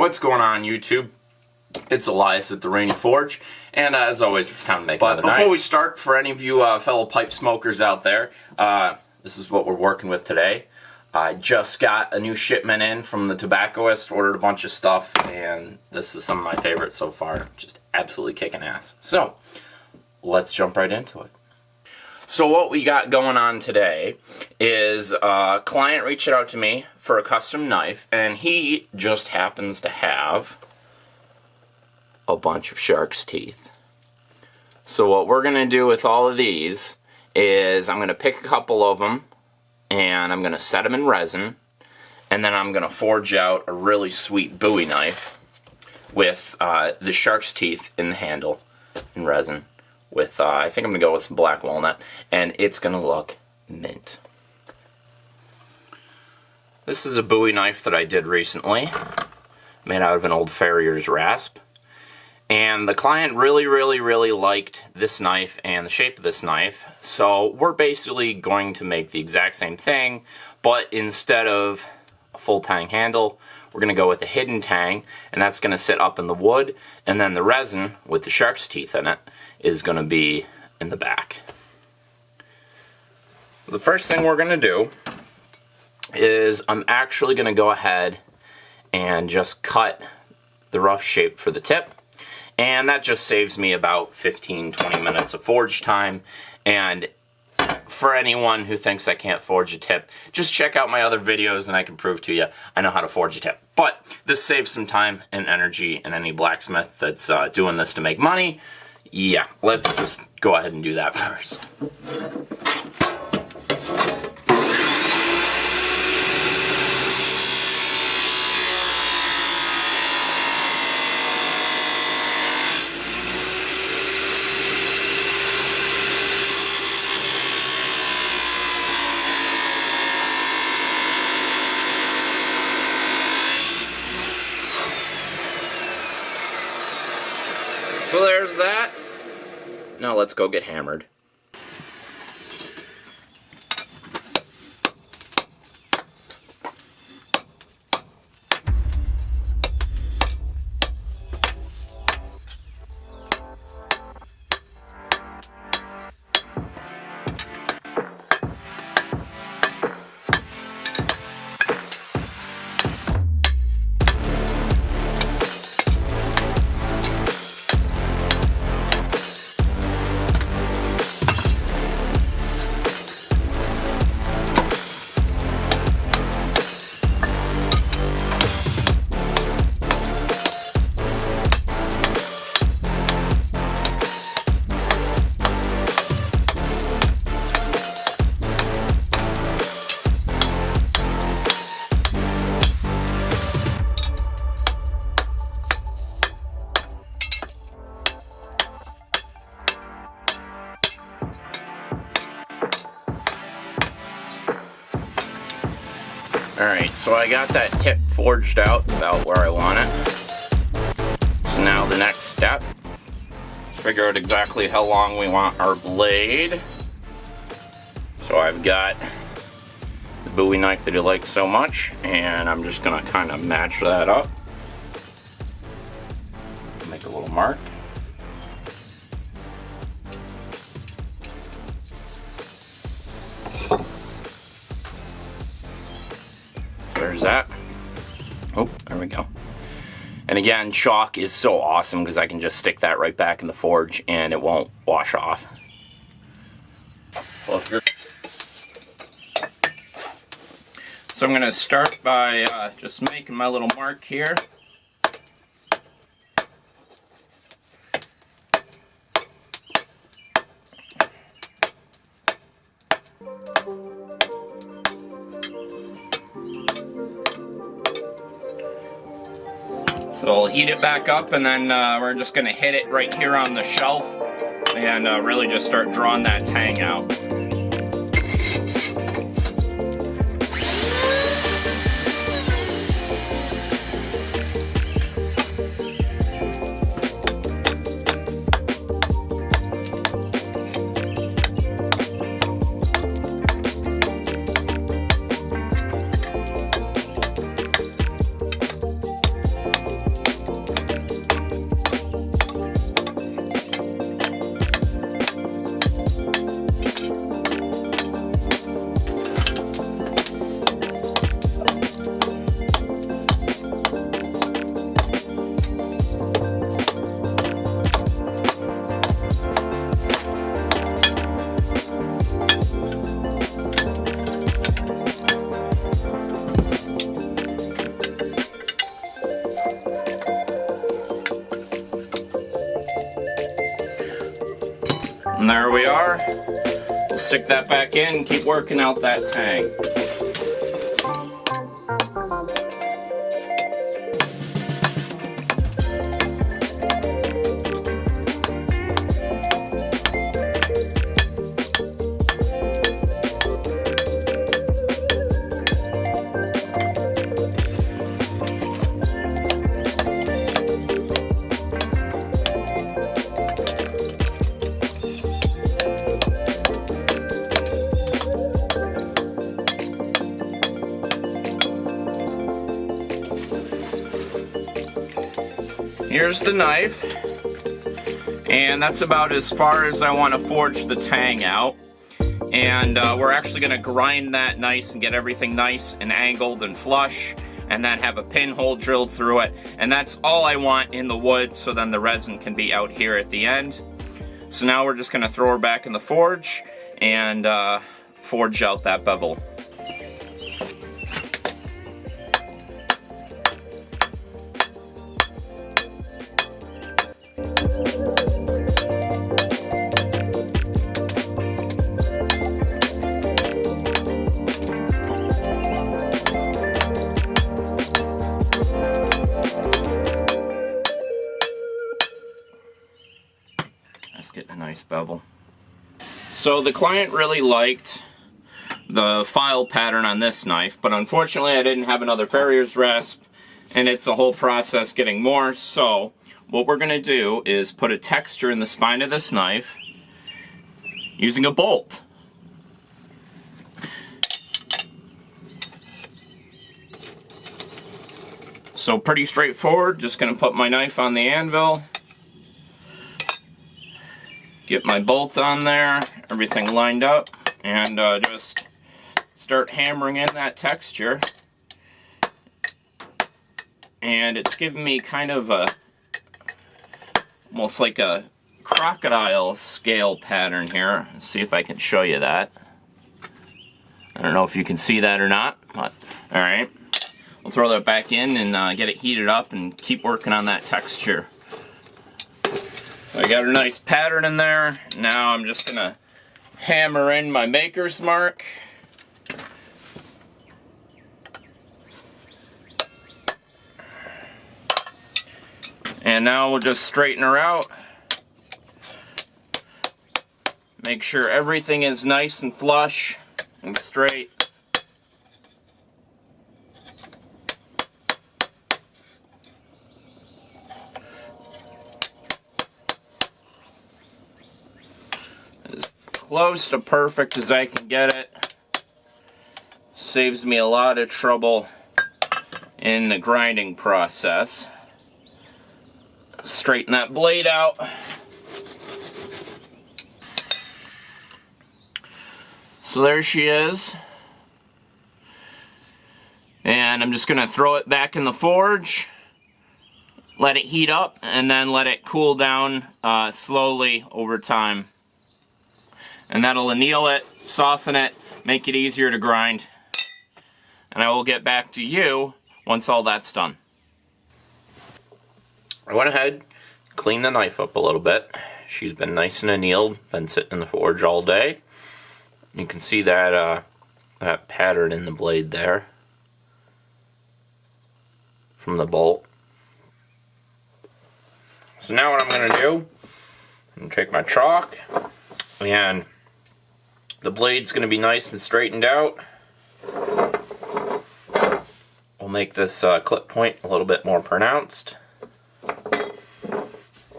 What's going on, YouTube? It's Elias at the Rainy Forge, and as always, it's time to make another knife. Before we start, for any of you fellow pipe smokers out there, this is what we're working with today. I just got a new shipment in from the tobaccoist, ordered a bunch of stuff, and this is some of my favorites so far. Just absolutely kicking ass. So, let's jump right into it. So what we got going on today is a client reached out to me for a custom knife, and he just happens to have a bunch of shark's teeth. So what we're going to do with all of these is I'm going to pick a couple of them, and I'm going to set them in resin, and then I'm going to forge out a really sweet Bowie knife with the shark's teeth in the handle in resin. With, I think I'm going to go with some black walnut, and it's going to look mint. This is a Bowie knife that I did recently, made out of an old farrier's rasp. And the client really liked this knife and the shape of this knife, so we're basically going to make the exact same thing, but instead of a full tang handle, we're going to go with a hidden tang, and that's going to sit up in the wood, and then the resin with the shark's teeth in it is going to be in the back. The first thing we're going to do is I'm actually going to go ahead and just cut the rough shape for the tip, and that just saves me about 15-20 minutes of forge time. And for anyone who thinks I can't forge a tip, just check out my other videos and I can prove to you I know how to forge a tip. But this saves some time and energy, and any blacksmith that's doing this to make money, yeah, let's just go ahead and do that first. So there's that. Now let's go get hammered. Alright, so I got that tip forged out about where I want it. So now the next step is figure out exactly how long we want our blade. So I've got the Bowie knife that I like so much, and I'm just going to kind of match that up. Make a little mark. There's that. Oh, there we go. And again, chalk is so awesome because I can just stick that right back in the forge and it won't wash off. So I'm going to start by just making my little mark here. So I'll heat it back up, and then we're just going to hit it right here on the shelf and really just start drawing that tang out. And there we are. We'll stick that back in and keep working out that tang. Here's the knife, and that's about as far as I want to forge the tang out. And we're actually going to grind that nice and get everything nice and angled and flush, and then have a pinhole drilled through it. And that's all I want in the wood, so then the resin can be out here at the end. So now we're just going to throw her back in the forge and forge out that bevel. That's getting a nice bevel. So the client really liked the file pattern on this knife, but unfortunately I didn't have another farrier's rasp, and it's a whole process getting more. So what we're going to do is put a texture in the spine of this knife using a bolt. So pretty straightforward. Just going to put my knife on the anvil, get my bolt on there, everything lined up, and just start hammering in that texture. And it's giving me kind of a, almost like a crocodile scale pattern here. Let's see if I can show you that. I don't know if you can see that or not, but alright. We'll throw that back in and get it heated up and keep working on that texture. I got a nice pattern in there. Now I'm just gonna hammer in my maker's mark. And now we'll just straighten her out. Make sure everything is nice and flush and straight. As close to perfect as I can get it. Saves me a lot of trouble in the grinding process. Straighten that blade out. So there she is. And I'm just going to throw it back in the forge, let it heat up, and then let it cool down slowly over time. And that'll anneal it, soften it, make it easier to grind. And I will get back to you once all that's done. I went ahead, cleaned the knife up a little bit. She's been nice and annealed, been sitting in the forge all day. You can see that that pattern in the blade there from the bolt. So now what I'm going to do, I'm going to take my chalk, and the blade's going to be nice and straightened out. We'll make this clip point a little bit more pronounced.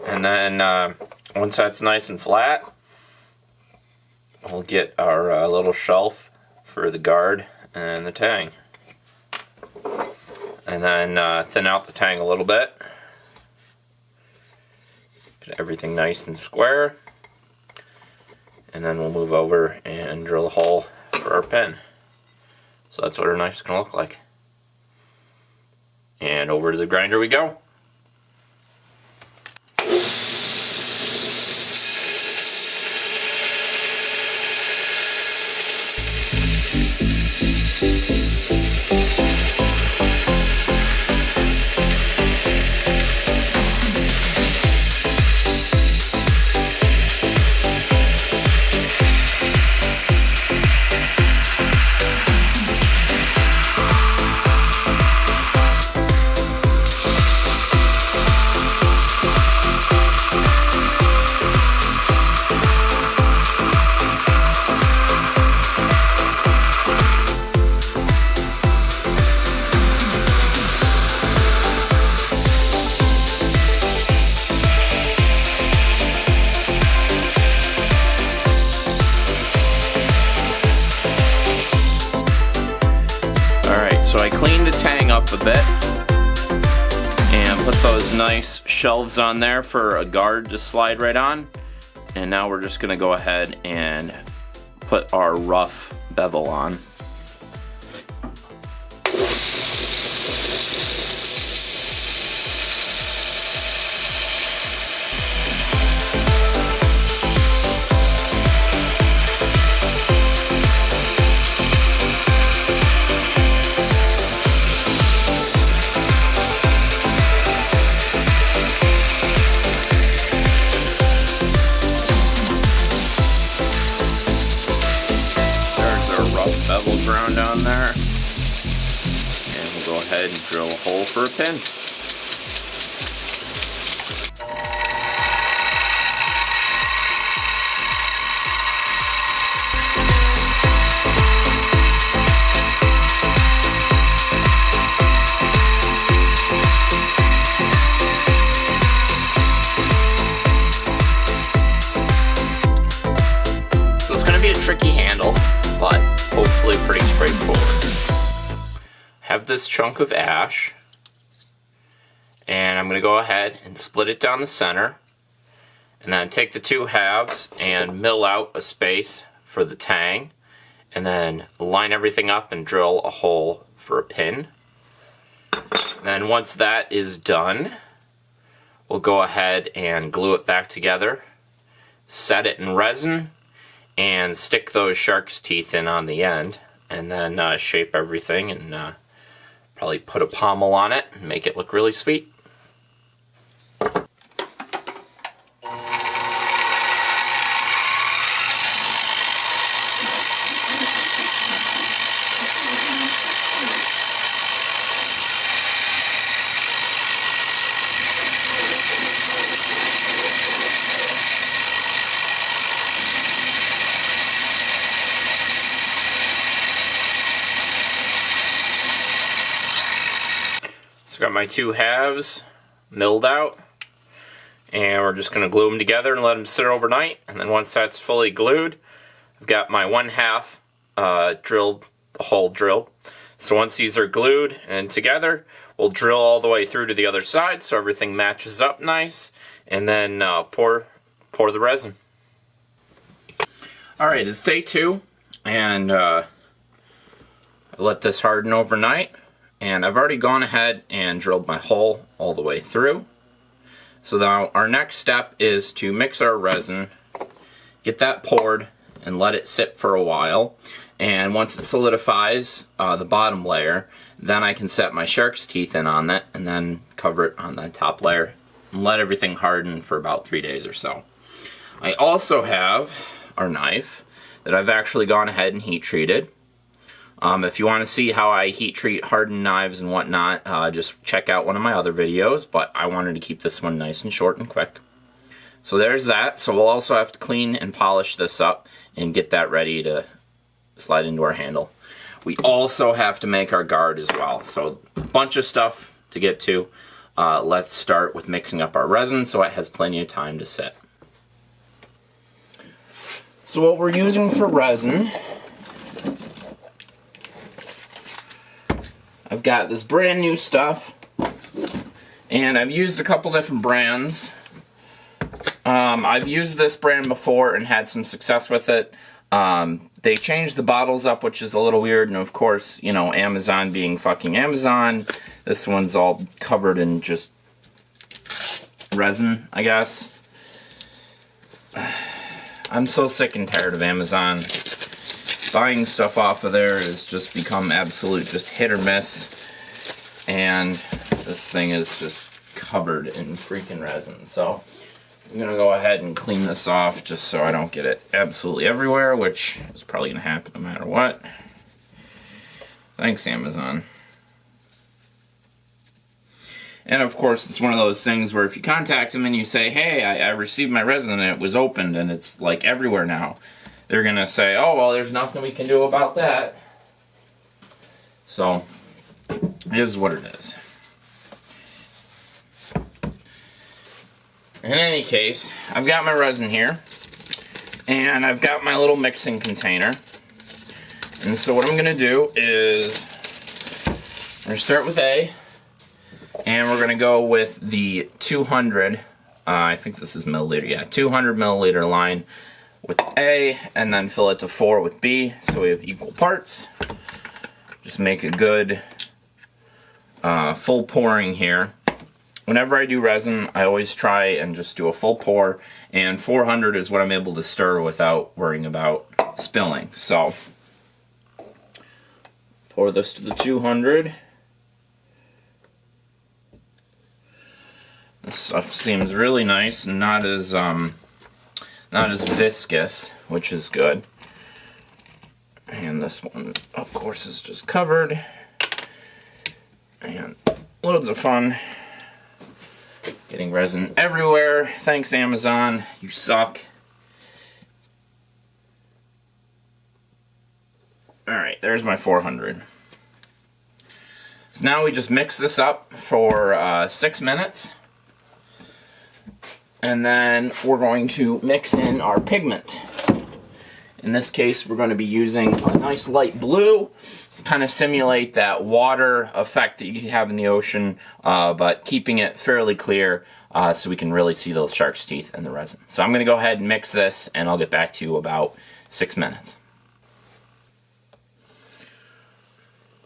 And then once that's nice and flat, we'll get our little shelf for the guard and the tang. And then thin out the tang a little bit. Get everything nice and square. And then we'll move over and drill a hole for our pin. So that's what our knife's going to look like. And over to the grinder we go. So I cleaned the tang up a bit and put those nice shelves on there for a guard to slide right on. And now we're just gonna go ahead and put our rough bevel on. Bevel ground down there, and we'll go ahead and drill a hole for a pin. So it's going to be a tricky handle, but hopefully pretty straightforward. Have this chunk of ash, and I'm going to go ahead and split it down the center, and then take the two halves and mill out a space for the tang, and then line everything up and drill a hole for a pin. And then once that is done, we'll go ahead and glue it back together, set it in resin, and stick those shark's teeth in on the end, and then shape everything and probably put a pommel on it and make it look really sweet. Got my two halves milled out, and we're just going to glue them together and let them sit overnight. And then once that's fully glued, I've got my 1/2 drilled, the hole drilled. So once these are glued and together, we'll drill all the way through to the other side so everything matches up nice, and then pour the resin. Alright, it's day 2, and I let this harden overnight. And I've already gone ahead and drilled my hole all the way through. So now our next step is to mix our resin, get that poured, and let it sit for a while. And once it solidifies the bottom layer, then I can set my shark's teeth in on that and then cover it on the top layer and let everything harden for about 3 days or so. I also have our knife that I've actually gone ahead and heat treated. If you want to see how I heat treat hardened knives and whatnot, just check out one of my other videos, but I wanted to keep this one nice and short and quick. So there's that. So we'll also have to clean and polish this up and get that ready to slide into our handle. We also have to make our guard as well. So a bunch of stuff to get to. Let's start with mixing up our resin so it has plenty of time to sit. So what we're using for resin, I've got this brand new stuff, and I've used a couple different brands. I've used this brand before and had some success with it. They changed the bottles up, which is a little weird, and of course, you know, Amazon being fucking Amazon, this one's all covered in just resin, I guess. I'm so sick and tired of Amazon. Buying stuff off of there has just become absolute just hit or miss, and this thing is just covered in freaking resin. So I'm gonna go ahead and clean this off just so I don't get it absolutely everywhere, which is probably gonna happen no matter what. Thanks, Amazon. And of course, it's one of those things where if you contact them and you say, hey, I received my resin and it was opened and it's like everywhere now, they're gonna say, oh, well, there's nothing we can do about that. So, it is what it is. In any case, I've got my resin here, and I've got my little mixing container. And so what I'm gonna do is going to start with A, and we're going to go with the 200, I think this is milliliter, yeah, 200 milliliter line with A, and then fill it to 4 with B, so we have equal parts. Just make a good full pouring here. Whenever I do resin, I always try and just do a full pour, and 400 is what I'm able to stir without worrying about spilling. So, pour this to the 200. This stuff seems really nice and not as viscous, which is good. And this one, of course, is just covered. And loads of fun. Getting resin everywhere. Thanks, Amazon. You suck. Alright, there's my 400. So now we just mix this up for 6 minutes. And then we're going to mix in our pigment. In this case, we're going to be using a nice light blue. Kind of simulate that water effect that you have in the ocean, but keeping it fairly clear so we can really see those shark's teeth in the resin. So I'm going to go ahead and mix this, and I'll get back to you about 6 minutes.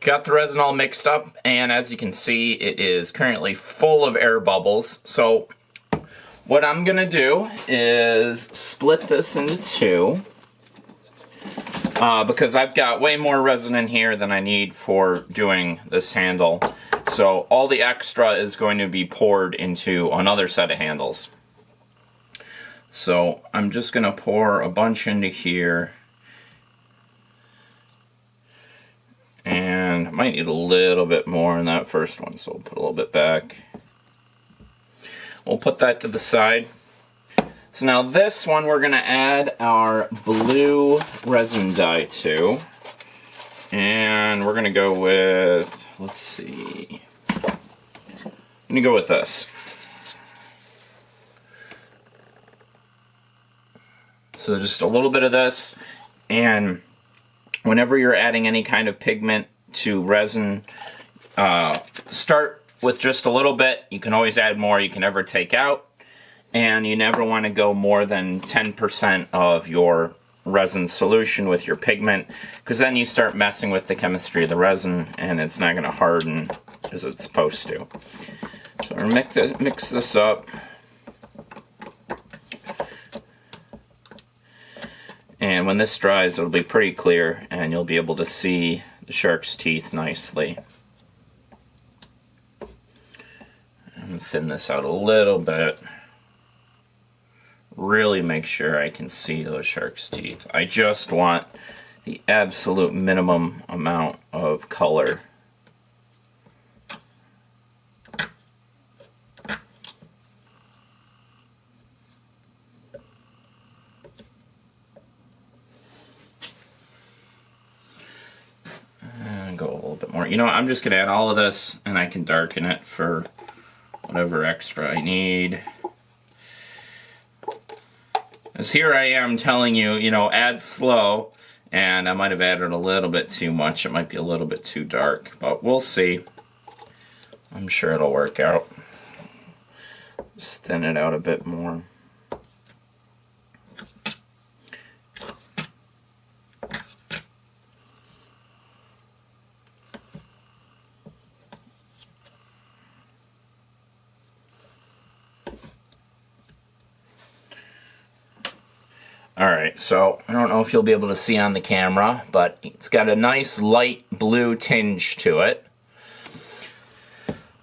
Got the resin all mixed up, and as you can see, it is currently full of air bubbles. So what I'm going to do is split this into two. Because I've got way more resin in here than I need for doing this handle. So all the extra is going to be poured into another set of handles. So I'm just going to pour a bunch into here. And I might need a little bit more in that first one, so we'll put a little bit back. We'll put that to the side. So now this one we're going to add our blue resin dye to. And we're going to go with, let's see, I'm going to go with this. So just a little bit of this, and whenever you're adding any kind of pigment to resin, start with just a little bit. You can always add more, you can never take out. And you never want to go more than 10% of your resin solution with your pigment, because then you start messing with the chemistry of the resin and it's not going to harden as it's supposed to. So we're going to mix this up. And when this dries, it'll be pretty clear and you'll be able to see the shark's teeth nicely. I'm going to thin this out a little bit. Really make sure I can see those shark's teeth. I just want the absolute minimum amount of color. And go a little bit more. You know what, I'm just going to add all of this and I can darken it for whatever extra I need. As here I am telling you, add slow, and I might have added a little bit too much. It might be a little bit too dark, but we'll see. I'm sure it'll work out. Just thin it out a bit more. Alright, so I don't know if you'll be able to see on the camera, but it's got a nice light blue tinge to it.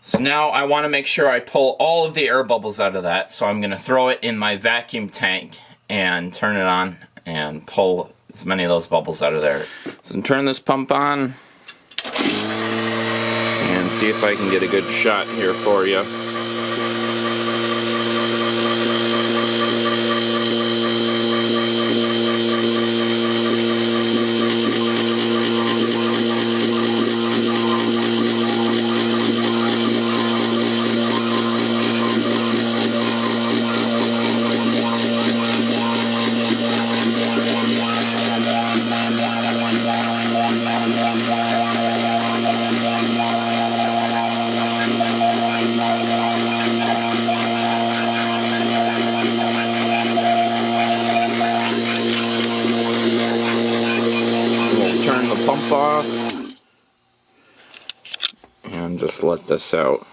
So now I want to make sure I pull all of the air bubbles out of that, so I'm going to throw it in my vacuum tank and turn it on and pull as many of those bubbles out of there. So turn this pump on and see if I can get a good shot here for you. just let this out.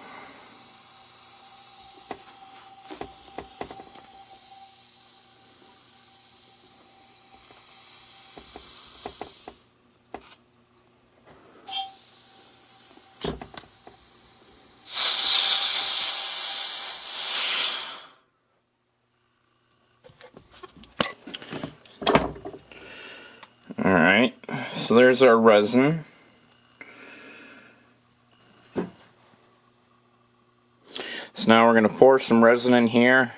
Alright, so there's our resin. So now we're going to pour some resin in here,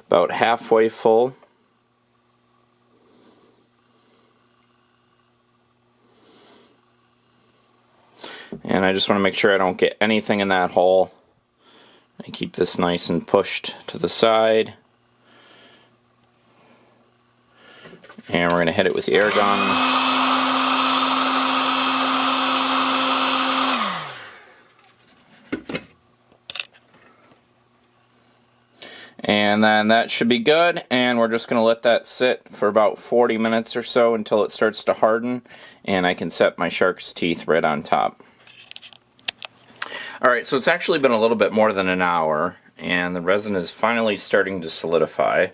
about halfway full. And I just want to make sure I don't get anything in that hole. I keep this nice and pushed to the side. And we're going to hit it with the air gun. And then that should be good, and we're just going to let that sit for about 40 minutes or so until it starts to harden, and I can set my shark's teeth right on top. Alright, so it's actually been a little bit more than an hour, and the resin is finally starting to solidify.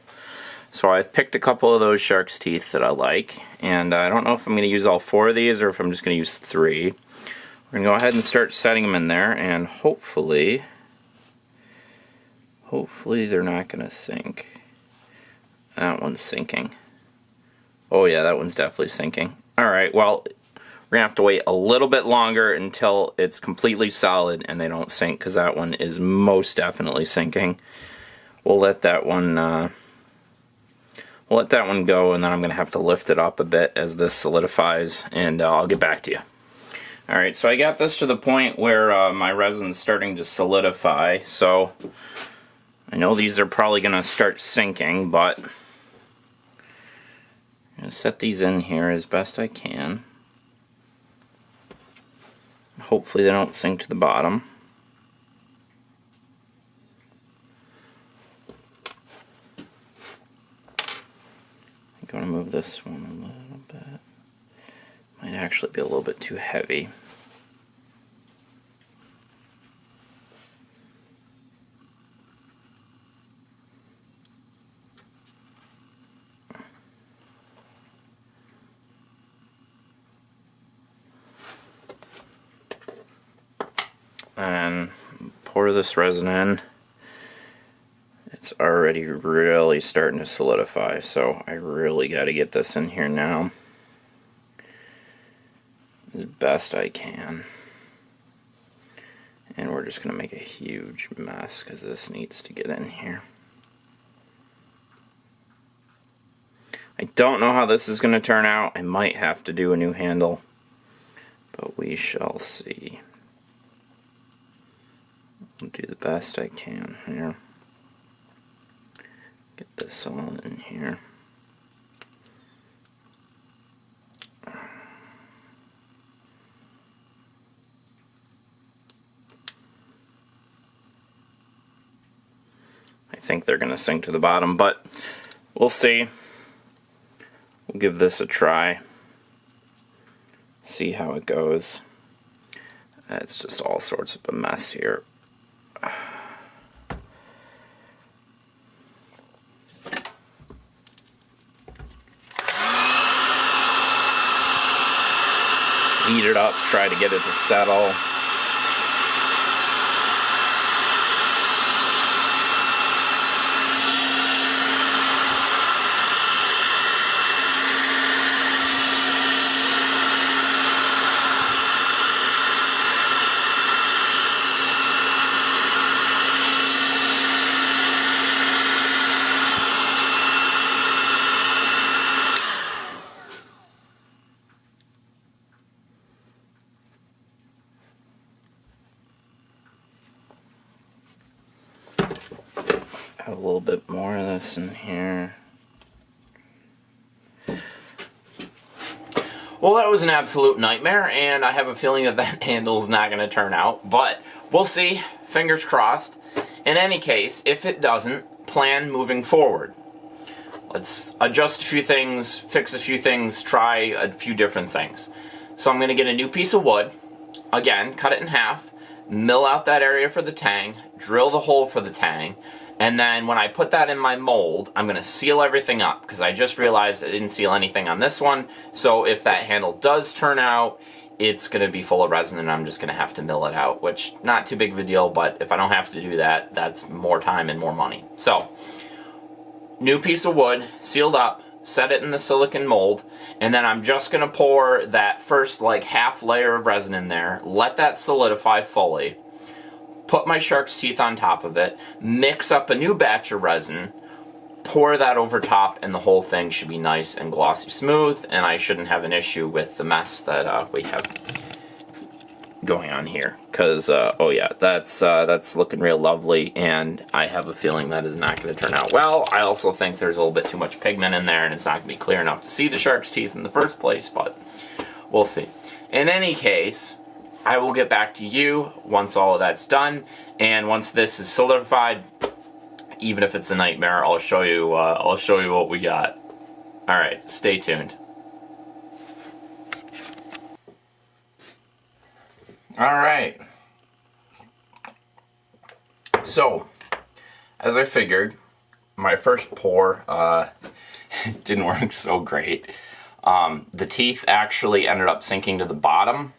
So I've picked a couple of those shark's teeth that I like, and I don't know if I'm going to use all 4 of these or if I'm just going to use 3. We're going to go ahead and start setting them in there, and hopefully they're not going to sink. That one's sinking. Oh yeah, that one's definitely sinking. Alright, well, we're going to have to wait a little bit longer until it's completely solid and they don't sink, because that one is most definitely sinking. We'll let that one go, and then I'm going to have to lift it up a bit as this solidifies, and I'll get back to you. Alright, so I got this to the point where my resin's starting to solidify, so I know these are probably going to start sinking, but I'm going to set these in here as best I can. Hopefully they don't sink to the bottom. I'm going to move this one a little bit. Might actually be a little bit too heavy. And pour this resin in. It's already really starting to solidify, so I really got to get this in here now as best I can. And we're just going to make a huge mess because this needs to get in here. I don't know how this is going to turn out. I might have to do a new handle, but we shall see. I'll do the best I can here. Get this all in here. I think they're going to sink to the bottom, but we'll see. We'll give this a try. See how it goes. It's just all sorts of a mess here. Heat it up, try to get it to settle. A little bit more of this in here. Well, that was an absolute nightmare, and I have a feeling that that handle's not going to turn out, but we'll see. Fingers crossed. In any case, if it doesn't, plan moving forward. Let's adjust a few things, fix a few things, try a few different things. So I'm going to get a new piece of wood, again, cut it in half, mill out that area for the tang, drill the hole for the tang, and then when I put that in my mold, I'm going to seal everything up, because I just realized I didn't seal anything on this one. So if that handle does turn out, it's going to be full of resin, and I'm just going to have to mill it out, which not too big of a deal, but if I don't have to do that, that's more time and more money. So, new piece of wood, sealed up, set it in the silicone mold, and then I'm just going to pour that first like half layer of resin in there, let that solidify fully, put my shark's teeth on top of it, mix up a new batch of resin, pour that over top, and the whole thing should be nice and glossy smooth, and I shouldn't have an issue with the mess that we have going on here. Because, oh yeah, that's looking real lovely, and I have a feeling that is not going to turn out well. I also think there's a little bit too much pigment in there, and it's not going to be clear enough to see the shark's teeth in the first place, but we'll see. In any case, I will get back to you once all of that's done, and once this is solidified, even if it's a nightmare, I'll show you what we got. All right, stay tuned. All right. So, as I figured, my first pour didn't work so great. The teeth actually ended up sinking to the bottom,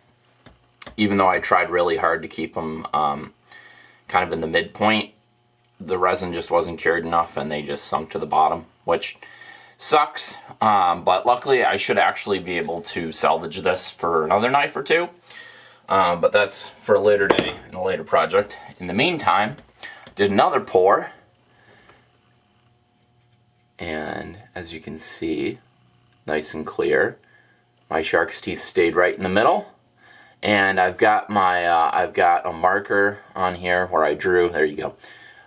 even though I tried really hard to keep them kind of in the midpoint. The resin just wasn't cured enough, and they just sunk to the bottom, which sucks. But luckily, I should actually be able to salvage this for another knife or two. But that's for a later day and a later project. In the meantime, did another pour, and as you can see, nice and clear. My shark's teeth stayed right in the middle, and I've got my I've got a marker on here where I drew. There you go.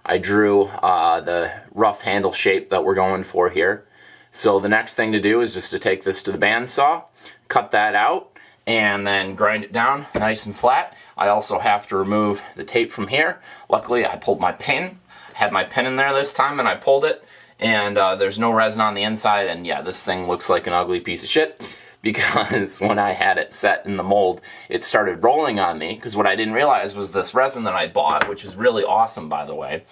I drew the rough handle shape that we're going for here. So the next thing to do is just to take this to the bandsaw, cut that out, and then grind it down nice and flat. I also have to remove the tape from here. Luckily, I pulled my pin. I had my pin in there this time, and I pulled it, and there's no resin on the inside, and yeah, this thing looks like an ugly piece of shit, because when I had it set in the mold, it started rolling on me, because what I didn't realize was this resin that I bought, which is really awesome, by the way,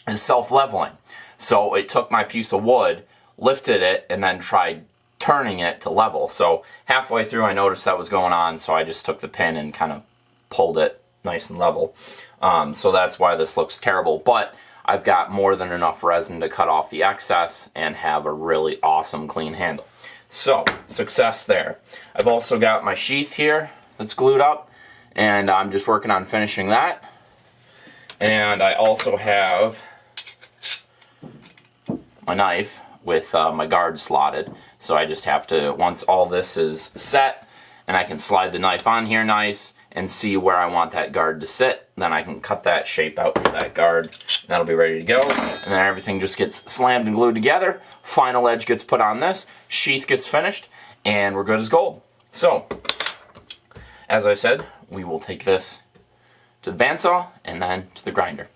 is self-leveling. So it took my piece of wood, lifted it, and then tried turning it to level. So halfway through, I noticed that was going on, so I just took the pin and kind of pulled it nice and level. So that's why this looks terrible, but I've got more than enough resin to cut off the excess and have a really awesome clean handle. So, success there. I've also got my sheath here that's glued up, and I'm just working on finishing that. And I also have my knife with my guard slotted. So I just have to, once all this is set, and I can slide the knife on here nice and see where I want that guard to sit, then I can cut that shape out for that guard. That'll be ready to go. And then everything just gets slammed and glued together. Final edge gets put on this, sheath gets finished, and we're good as gold. So, as I said, we will take this to the bandsaw and then to the grinder.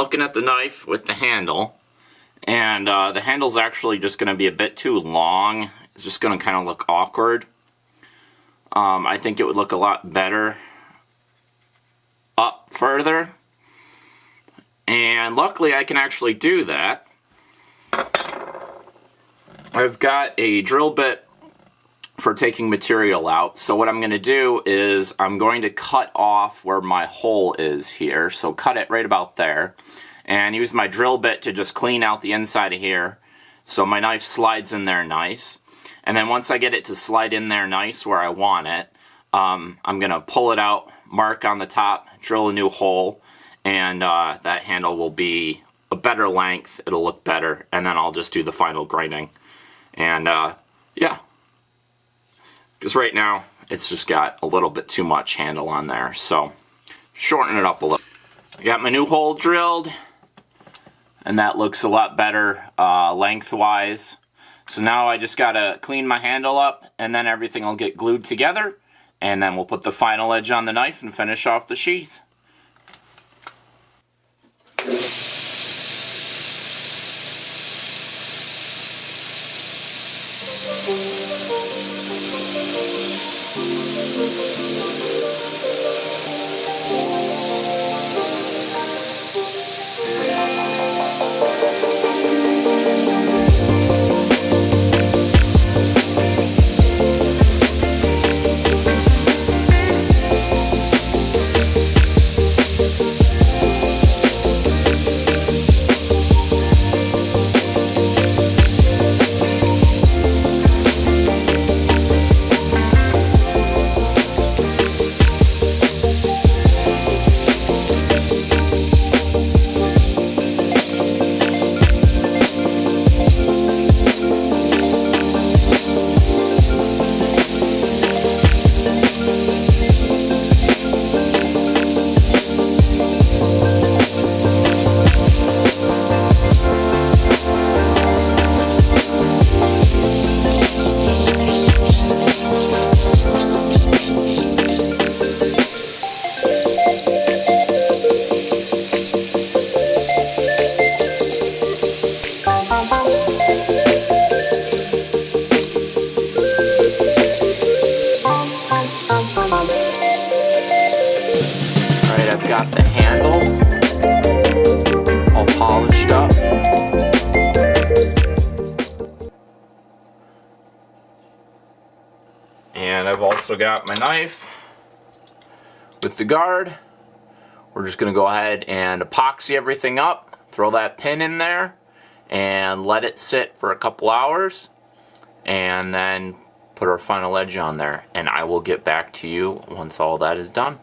looking at the knife with the handle, and the handle's actually just going to be a bit too long. It's just going to kind of look awkward. I think it would look a lot better up further. And luckily I can actually do that. I've got a drill bit for taking material out. So what I'm going to do is I'm going to cut off where my hole is here. So cut it right about there. And use my drill bit to just clean out the inside of here. So my knife slides in there nice. And then once I get it to slide in there nice where I want it, I'm going to pull it out, mark on the top, drill a new hole, and that handle will be a better length. It'll look better. And then I'll just do the final grinding. And yeah. Because right now, it's just got a little bit too much handle on there. So, shorten it up a little. I got my new hole drilled. And that looks a lot better lengthwise. So now I just got to clean my handle up. And then everything will get glued together. And then we'll put the final edge on the knife and finish off the sheath. Alright, I've got the handle all polished up. And I've also got my knife with the guard. We're just going to go ahead and epoxy everything up, throw that pin in there, and let it sit for a couple hours, and then put our final edge on there. And I will get back to you once all that is done.